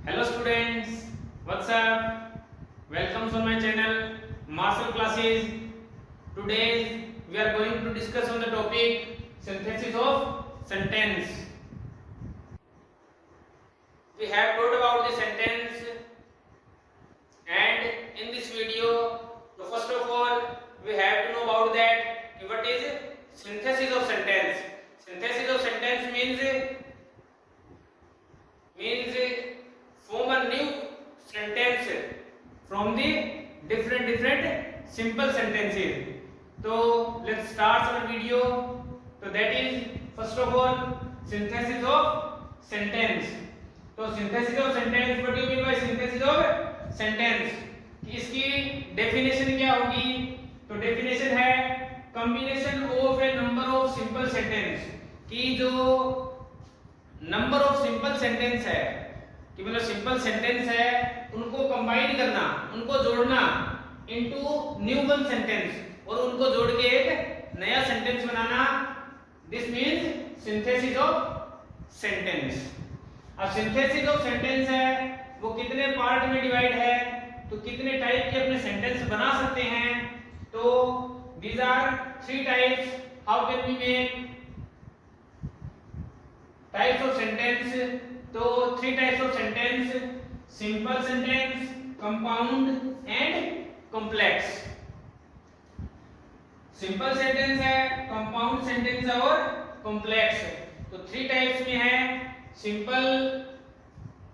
Hello students, what's up? Welcome on my channel Martial Classes. Today we are going to discuss on the topic synthesis of sentence. We have talked about the sentence, and in this video, so first of all we have to know about that what is synthesis of sentence. Synthesis of sentence means form a new sentence from the different simple sentences. So let's start our video. So that is first of all synthesis of sentence. तो synthesis of sentence, what do you mean by synthesis of sentence? कि इसकी definition क्या होगी? तो definition है combination of a number of simple sentence. कि जो number of simple sentence है कि मतलब सिंपल सेंटेंस है उनको कंबाइन करना, उनको जोड़ना इनटू न्यू वन सेंटेंस और उनको जोड़ के एक नया sentence banana, this means synthesis of sentence. अब सिंथेसिस ऑफ सेंटेंस है वो कितने पार्ट में डिवाइड है, तो कितने टाइप के अपने सेंटेंस बना सकते हैं. तो these are three types. How can we make types of sentence? तो three types of sentence: simple sentence, compound and complex. Simple sentence है, कंपाउंड सेंटेंस है और कॉम्प्लेक्स. तो थ्री टाइप्स में है. Simple,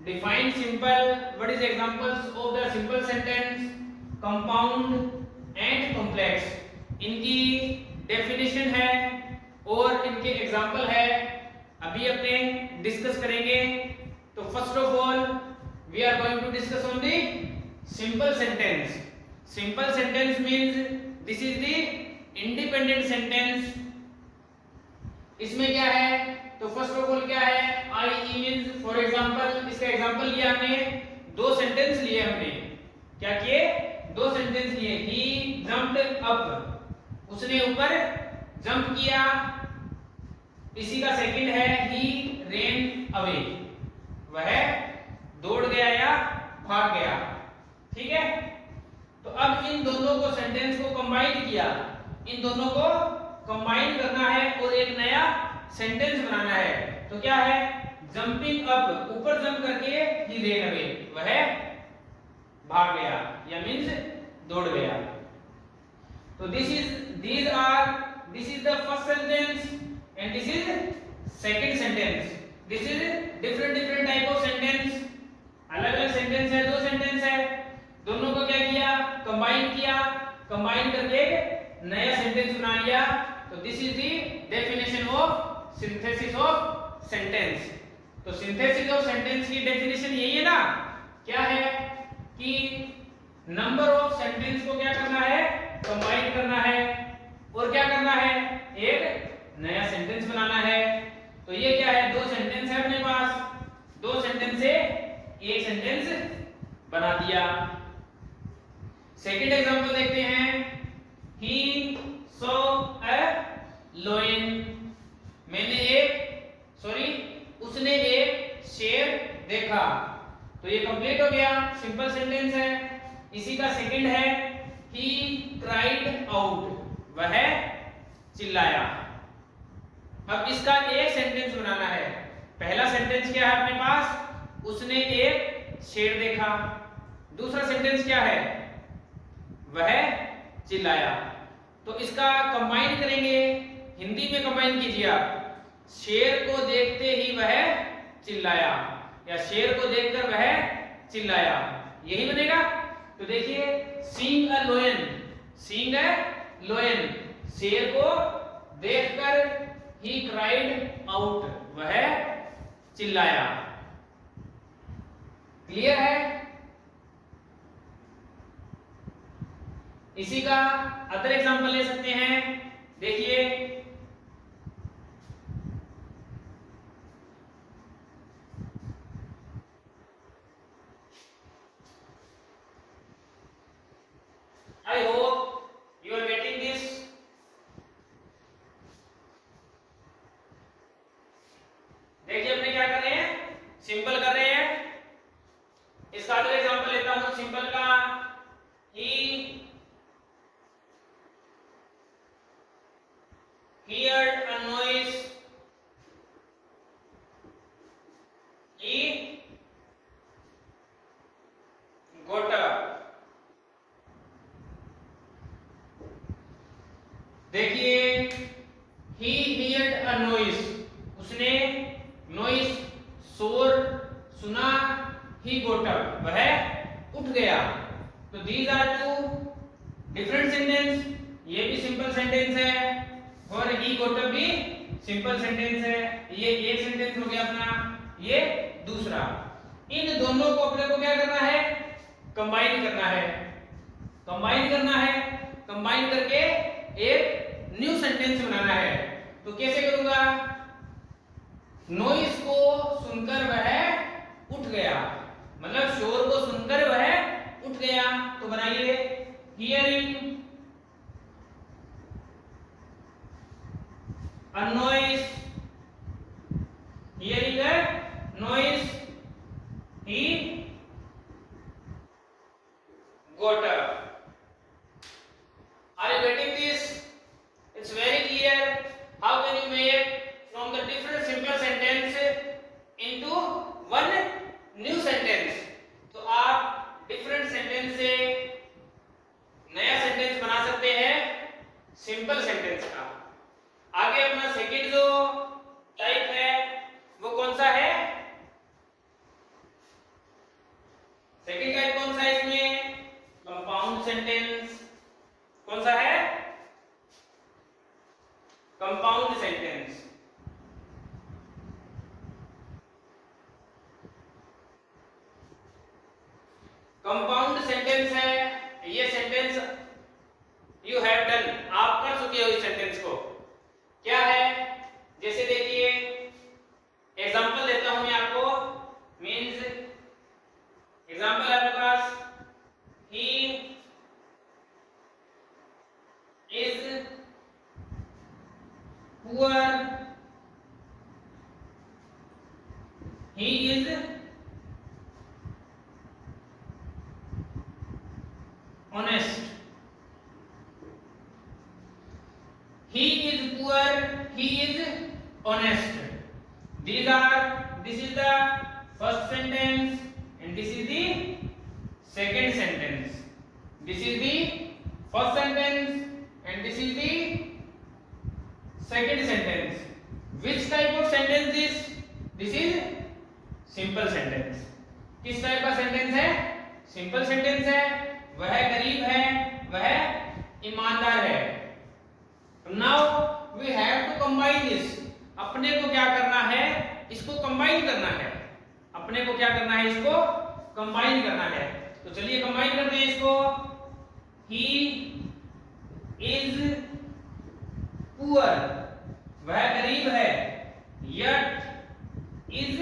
define simple, what is examples of the simple sentence, compound and complex. इनकी definition है और इनके एग्जांपल है, अभी अपने डिस्कस करेंगे. तो first of all we are going to discuss on the simple sentence. Simple sentence means this is the independent sentence. इसमें क्या है? तो फर्स्ट ऑफ ऑल क्या है? I E means for example. इसका एग्जांपल लिया हमने, दो सेंटेंस लिए हमने. क्या किए? दो सेंटेंस लिए. ही जंप्ड अप, उसने ऊपर जंप किया. इसी का सेकंड है ही रेन अवे, वह दौड़ गया या भाग गया. ठीक है. तो अब इन दोनों को सेंटेंस को कंबाइन किया, इन दोनों को कंबाइन करना है और एक नया सेंटेंस बनाना है. तो क्या है? जंपिंग अप, ऊपर जंप करके ही रेन अवे, वह भाग गया या मींस दौड़ गया. तो this is the first sentence and this is second sentence. This is different type of sentence. अलग अलग सेंटेंस है, दो सेंटेंस है, दोनों को क्या किया? कंबाइन किया. कंबाइन करके नया सेंटेंस बना लिया. तो this is the definition of synthesis of sentence. तो सिंथेसिस ऑफ सेंटेंस की डेफिनेशन यही है ना, क्या है कि नंबर ऑफ सेंटेंस को क्या करना है? कंबाइन करना है और क्या करना है? एक नया सेंटेंस बनाना है. तो ये क्या है? दो सेंटेंस है अपने पास, दो सेंटेंस से एक सेंटेंस बना दिया. सेकंड एग्जांपल देखते हैं. ही सॉ अ लायन, उसने एक शेर देखा. तो ये कंप्लीट हो गया, सिंपल सेंटेंस है. इसी का सेकंड है ही क्राइड आउट, वह चिल्लाया. अब इसका एक सेंटेंस बनाना है. पहला सेंटेंस क्या है अपने पास? उसने एक शेर देखा. दूसरा सेंटेंस क्या है? वह चिल्लाया. तो इसका कंबाइन करेंगे, हिंदी में कंबाइन कीजिए आप. शेर को देखते ही वह चिल्लाया या शेर को देखकर वह चिल्लाया, यही बनेगा. तो देखिए, seeing a lion, seeing a lion, शेर को देखकर he cried out, वह चिल्लाया. क्लियर है? इसी का अदर एग्जांपल ले सकते हैं. देखिए, I hope you are getting this. देखिए अपने क्या कर रहे हैं? सिंपल कर रहे हैं. देखिए he heard a noise, उसने noise शोर सुना, he got up, वह उठ गया। तो these are two different sentence, ये भी सिंपल सेंटेंस है और he got up भी सिंपल सेंटेंस है। ये एक सेंटेंस हो गया अपना, ये दूसरा। इन दोनों को अपने को क्या करना है, कंबाइन करना है। कंबाइन करना है, कंबाइन करके एक न्यू सेंटेंस बनाना है। तो कैसे करूंगा, नॉइस को सुनकर वह उठ गया, मतलब शोर को सुनकर वह उठ गया। तो बनाइए hearing a noise, hearing a noise, he got up. Are you getting this? It's very clear. How can you make from the different simple sentence into one new sentence? तो आप different sentence से नया sentence बना सकते हैं simple sentence का। आगे अपना सेकंड जो टाइप है वो कौन सा है, सेकंड टाइप कौन सा है इसमें, कंपाउंड सेंटेंस। कौन सा है, कंपाउंड सेंटेंस। कंपाउंड सेंटेंस है ये सेंटेंस, यू हैव डन, आप कर चुके हो इस सेंटेंस को। क्या है, जैसे देखिए एग्जांपल देता हूं मैं आपको, मींस एग्जांपल है आपके पास, he is poor, he is honest, he is poor, he is honest. This is the first sentence and this is the second sentence. This is the first sentence and this is the second sentence. Which type of sentence is this? is simple sentence. किस type का sentence है, simple sentence है। वह गरीब है, वह ईमानदार है। Now we have to combine this. अपने को क्या करना है, इसको कंबाइन करना है। अपने को क्या करना है, इसको कंबाइन करना है। तो चलिए कंबाइन करते हैं इसको। He is poor, वह गरीब है, yet is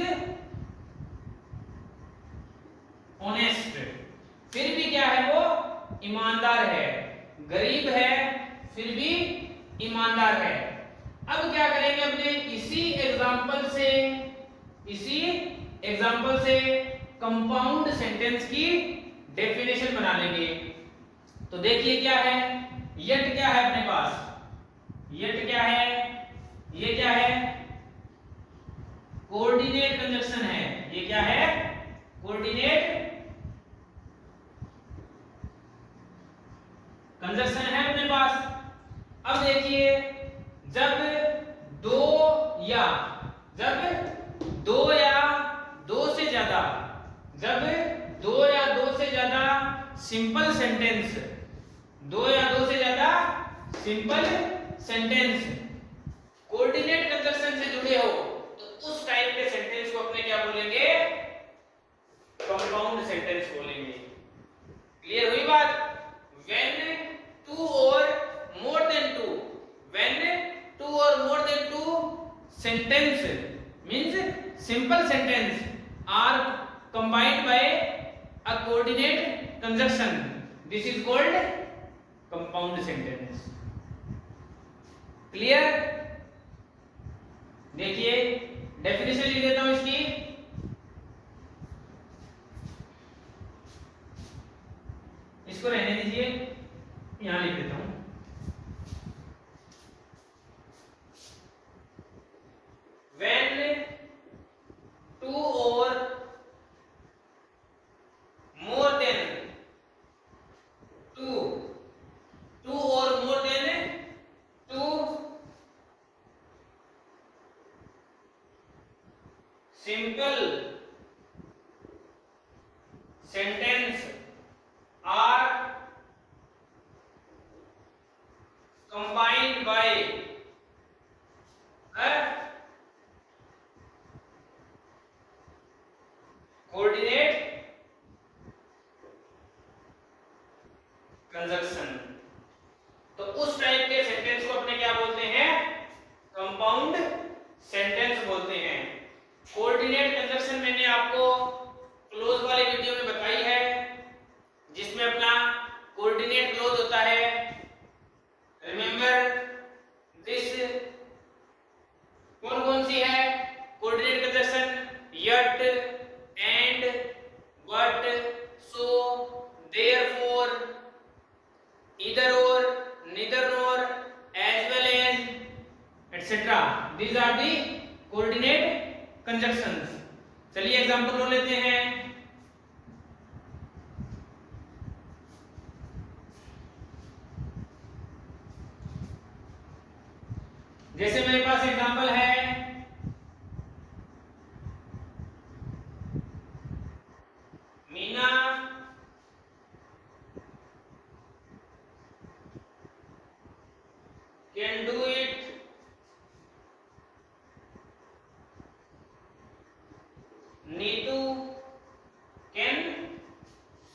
honest, फिर भी क्या है वो, ईमानदार है। गरीब है फिर भी ईमानदार है। अब क्या करेंगे, अपने इसी एग्जांपल से कंपाउंड सेंटेंस की डेफिनेशन बना लेंगे। तो देखिए क्या है, यट क्या है अपने पास, यट क्या है, ये क्या है, कोऑर्डिनेट कंजक्शन है। ये क्या है, कोऑर्डिनेट कंजक्शन है अपने पास। अब देखिए जब दो या दो से ज्यादा, जब दो या दो से ज्यादा सिंपल सेंटेंस, दो या दो से ज्यादा सिंपल सेंटेंस कोऑर्डिनेट कंजक्शन से जुड़े हो, तो उस टाइप के सेंटेंस को अपने क्या बोलेंगे, कंपाउंड सेंटेंस बोलेंगे। क्लियर हुई बात? When two or more than two, when two or more than two sentence means simple sentence are combined by a coordinate conjunction, this is called compound sentence. Clear? देखिए definition लिख देता हूं इसकी। इसको रहने दीजिए, यहां लिख देता हूं। When two or more than two or more than conjunction. तो उस टाइप के सेंटेंस को अपने क्या बोलते हैं? कंपाउंड सेंटेंस बोलते हैं। कोऑर्डिनेट कंजक्शन मैंने आपको क्लोज वाले वीडियो में बताई है, जिसमें अपना कोऑर्डिनेट क्लोज होता है। Remember this. कौन कौन सी है coordinate conjunction? Yet, and, but, so, therefore, either or, neither nor, as well as, etcetera. These are the coordinate conjunctions. चलिए एग्जांपल लो लेते हैं। जैसे मेरे पास एग्जांपल है, Meena can do it, Neetu can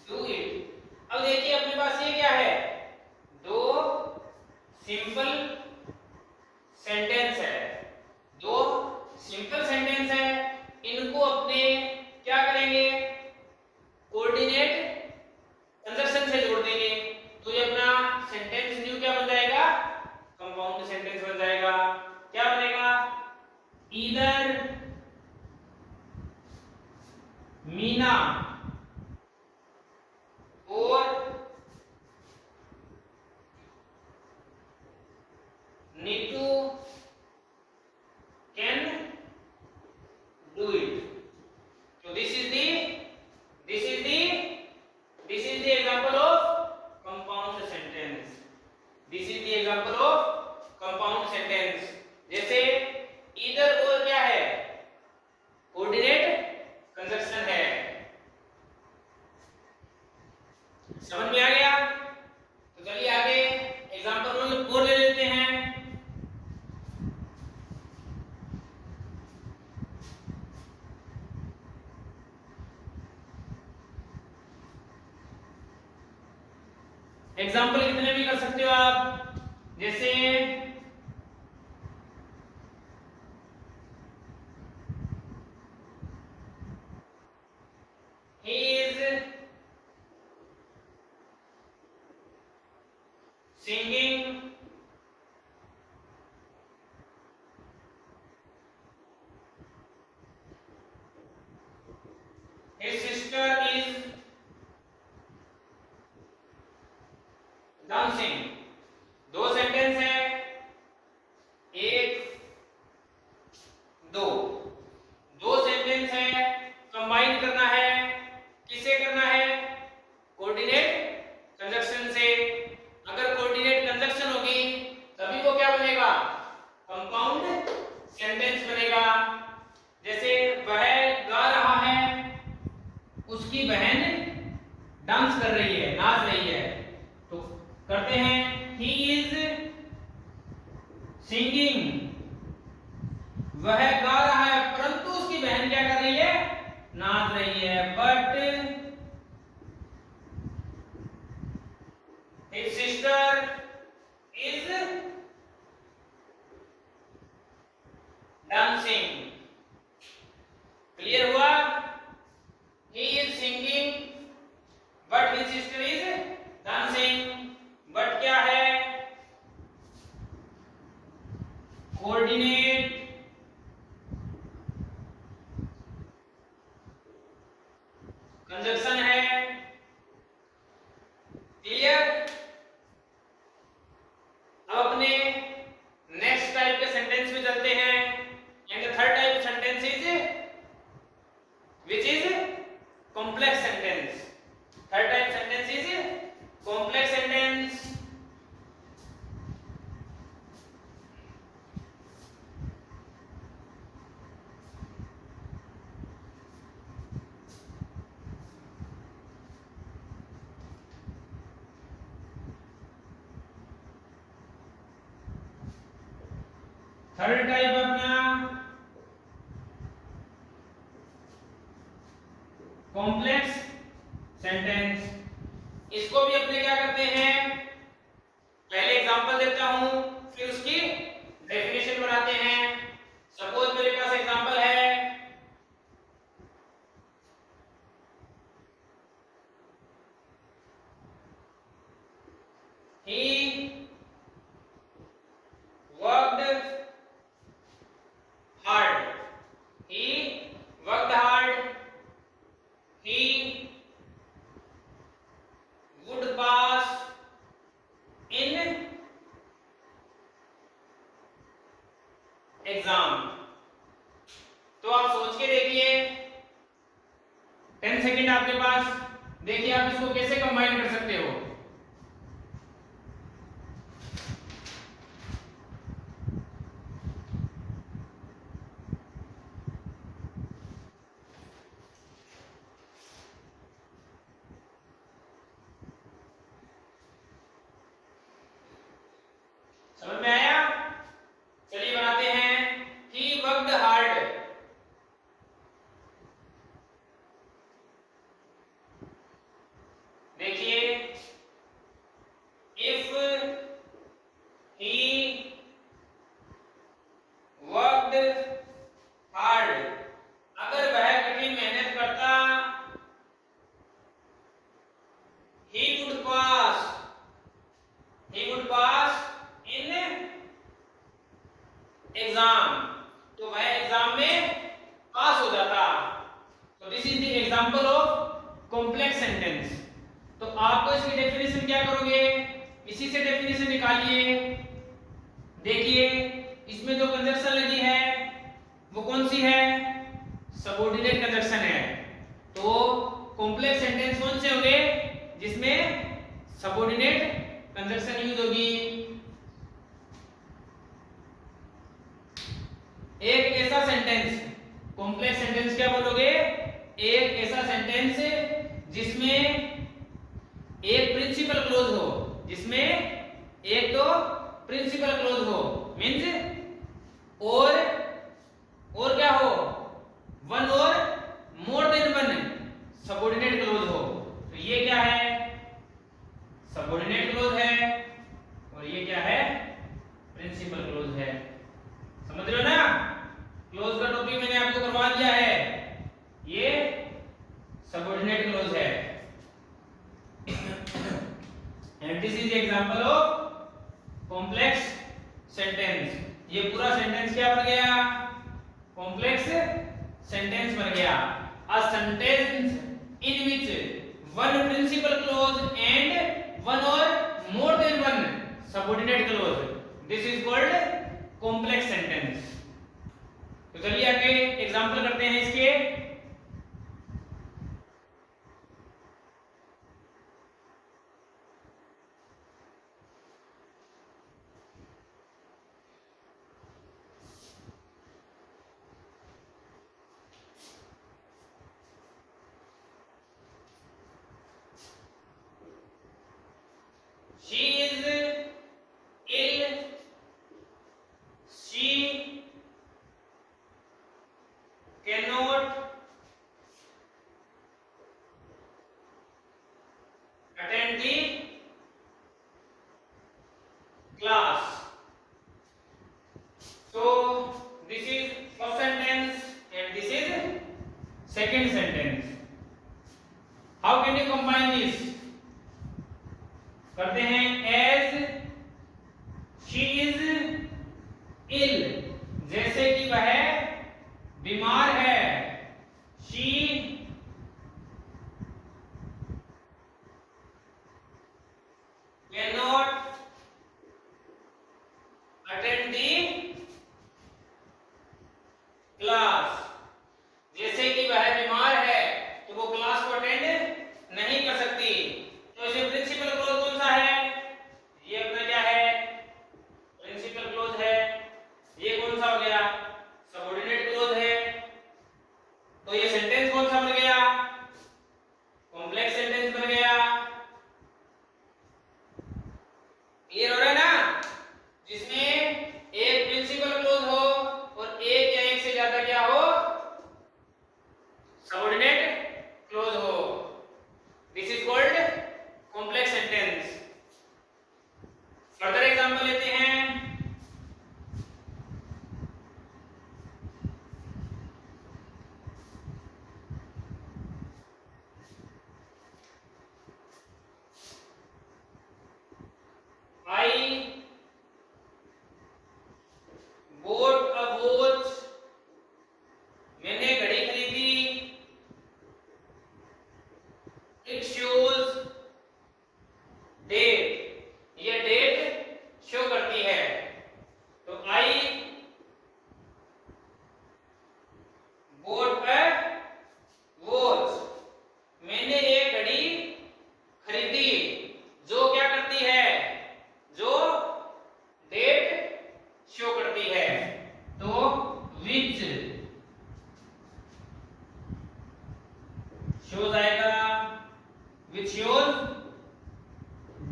do it. अब देखिए अपने पास ये क्या है? दो सिंपल सेंटेंस है, दो सिंपल सेंटेंस है। इनको अपने क्या करेंगे? कोऑर्डिनेट कंजक्शन से जोड़ देंगे। तो ये अपना सेंटेंस न्यू क्या बन जाएगा? कंपाउंड सेंटेंस बन जाएगा। क्या बनेगा? ईदर मीना और Neetu can do it. So this is the example of compound sentence. This is the example of compound sentence. जैसे either और क्या है? कोऑर्डिनेट कंजक्शन है। समझ में आ गया? तो चलिए आगे एग्जांपल और ले लेते हैं। एग्जाम्पल कितने भी कर सकते हो आप। जैसे he is singing his sister is dancing. दो सेंटेंस है, एक दो, दो सेंटेंस है, कंबाइन करना है। किसे करना है? कोऑर्डिनेट कंजक्शन से। अगर कोऑर्डिनेट कंजक्शन होगी तभी वो क्या बनेगा? कंपाउंड सेंटेंस बनेगा। जैसे वह गा रहा है, उसकी बहन डांस कर रही है, नाच रही है। तो करते हैं he is singing, वह गा रहा है परंतु उसकी बहन क्या कर रही है? नाच रही है। But his sister is dancing। Clear हुआ? he is singing but his sister is dancing। But क्या है? कोऑर्डिनेट कंजक्शन है। क्लियर? अब अपने नेक्स्ट टाइप के सेंटेंस में चलते हैं। And the third type sentence is which is complex sentence. Third type sentence is complex sentence. Third type अपना कॉम्प्लेक्स सेंटेंस। इसको भी अपने क्या करते हैं, पहले एग्जांपल देता हूं, फिर उसकी डेफिनेशन बनाते हैं। सपोज मेरे पास एग्जांपल है, he worked hard, he worked hard, he would pass in exam. तो आप सोच के देखिए, 10 सेकंड आपके पास, देखिए आप इसको कैसे कंबाइन कर सकते हो। समझ में आया? चलिए बनाते हैं। He worked hard, देखिए if he worked hard, अगर वह कठिन मेहनत करता, he would pass in exam, तो वह एग्जाम में पास हो जाता। तो this is the example of complex sentence. तो आपको इसकी डेफिनेशन क्या करोगे, इसी से डेफिनेशन निकालिए। देखिए इसमें जो कंजक्शन लगी है वो कौन सी है, सबऑर्डिनेट कंजक्शन है। तो कॉम्प्लेक्स सेंटेंस कौन से होंगे, जिसमें सबऑर्डिनेट कंजक्शन यूज होगी। एक ऐसा सेंटेंस, कॉम्प्लेक्स सेंटेंस क्या बोलोगे, एक ऐसा सेंटेंस जिसमें एक प्रिंसिपल क्लोज हो, जिसमें एक तो प्रिंसिपल क्लोज हो, मींस और क्या हो, one or more than one subordinate close हो। तो ये क्या है, सबऑर्डिनेट क्लोज है, और ये क्या है, प्रिंसिपल क्लोज है। समझ रहे हो ना, क्लोज का टॉपिक मैंने आपको करवा दिया है, ये सबऑर्डिनेट क्लोज है। And this is example of complex sentence. ये पूरा सेंटेंस क्या बन गया, कॉम्प्लेक्स सेंटेंस बन गया। A sentence in which one principal clause and one or more than one subordinate clause, this is called complex sentence. तो चलिए आगे एग्जांपल करते हैं इसके। She is ill, she cannot attend the class. So this is first sentence and this is second sentence. How can you combine this? करते हैं as she is ill, जैसे कि वह बीमार है, she cannot attend the class, जैसे कि वह बीमार है तो वो क्लास को अटेंड नहीं कर सकती। तो इसे प्रिंसिपल क्लोज कौन सा है, ये अपना क्या है, प्रिंसिपल क्लोज है। ये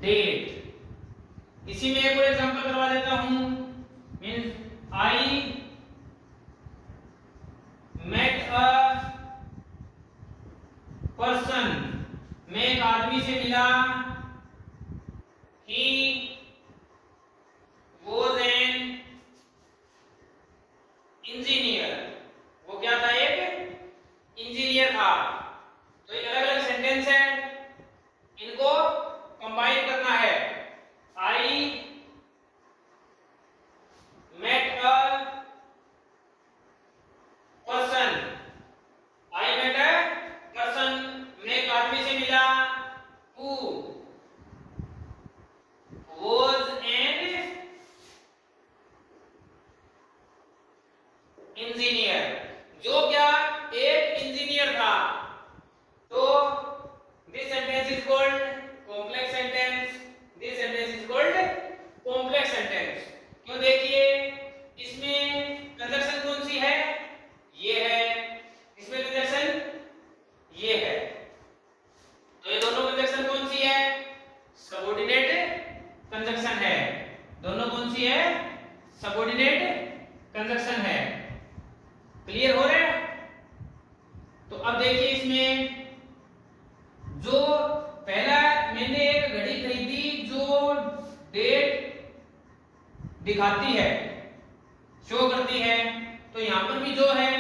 डेट। इसी में एक और एग्जांपल करवा देता हूं, means I met a person, मैं एक आदमी से मिला, ही was an engineer, वो क्या था, एक इंजीनियर था। तो ये अलग अलग सेंटेंस है, इनको कंबाइन करना है। I met a person, I met a person, मैं एक आदमी से मिला, हु was an इंजीनियर, जो क्या, एक इंजीनियर था। तो this sentence is called complex sentence, this sentence is called complex sentence. क्यों, देखिए इसमें कंजक्शन कौन सी है, ये है, इसमें कंजक्शन ये है। तो ये दोनों कंजक्शन कौन सी है, सबऑर्डिनेट कंजक्शन है। दोनों कौन सी है, सबऑर्डिनेट कंजक्शन है। क्लियर हो रहा है? तो अब देखिए इसमें जो पहला मैंने एक घड़ी खरीदी जो डेट दिखाती है, शो करती है, तो यहां पर भी जो है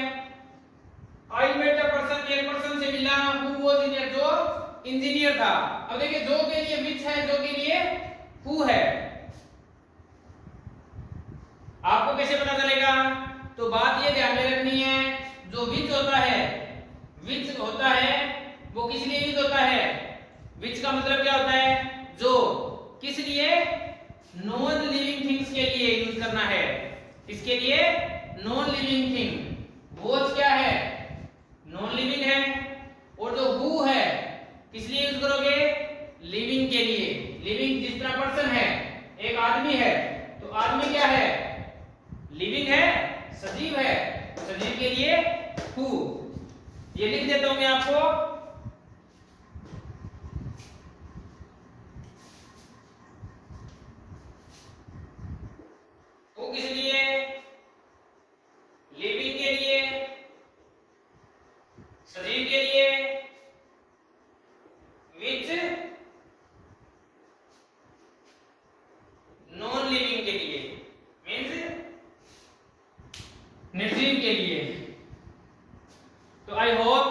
आई मेट अ पर्सन, एक पर्सन से मिला, हु वाज इंजीनियर, जो इंजीनियर था। अब देखिए जो के लिए विच है, जो के लिए हु है, आपको कैसे पता चलेगा? तो बात ये ध्यान में रखनी है, जो विच होता है, विच होता है वो किस लिए यूज होता है, विच का मतलब क्या होता है, जो, किस लिए, नॉन लिविंग थिंग्स के लिए यूज करना है, इसके लिए नॉन लिविंग थिंग। वॉच क्या है, नॉन लिविंग है, और जो हु है किस लिए यूज करोगे, लिविंग के लिए। लिविंग जिस तरह पर्सन है, एक आदमी है, तो आदमी क्या है, लिविंग है, सजीव है, सजीव के लिए हु। ये लिख देता हूं मैं आपको, हु किस लिए, लिविंग के लिए, सजीव के लिए, विच नॉन लिविंग के लिए, मींस निर्जीव के लिए। तो आई होप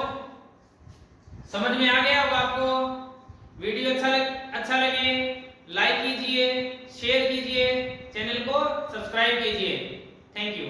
समझ में आ गया होगा आपको। वीडियो अच्छा लगे लाइक कीजिए, शेयर कीजिए, चैनल को सब्सक्राइब कीजिए। Thank you.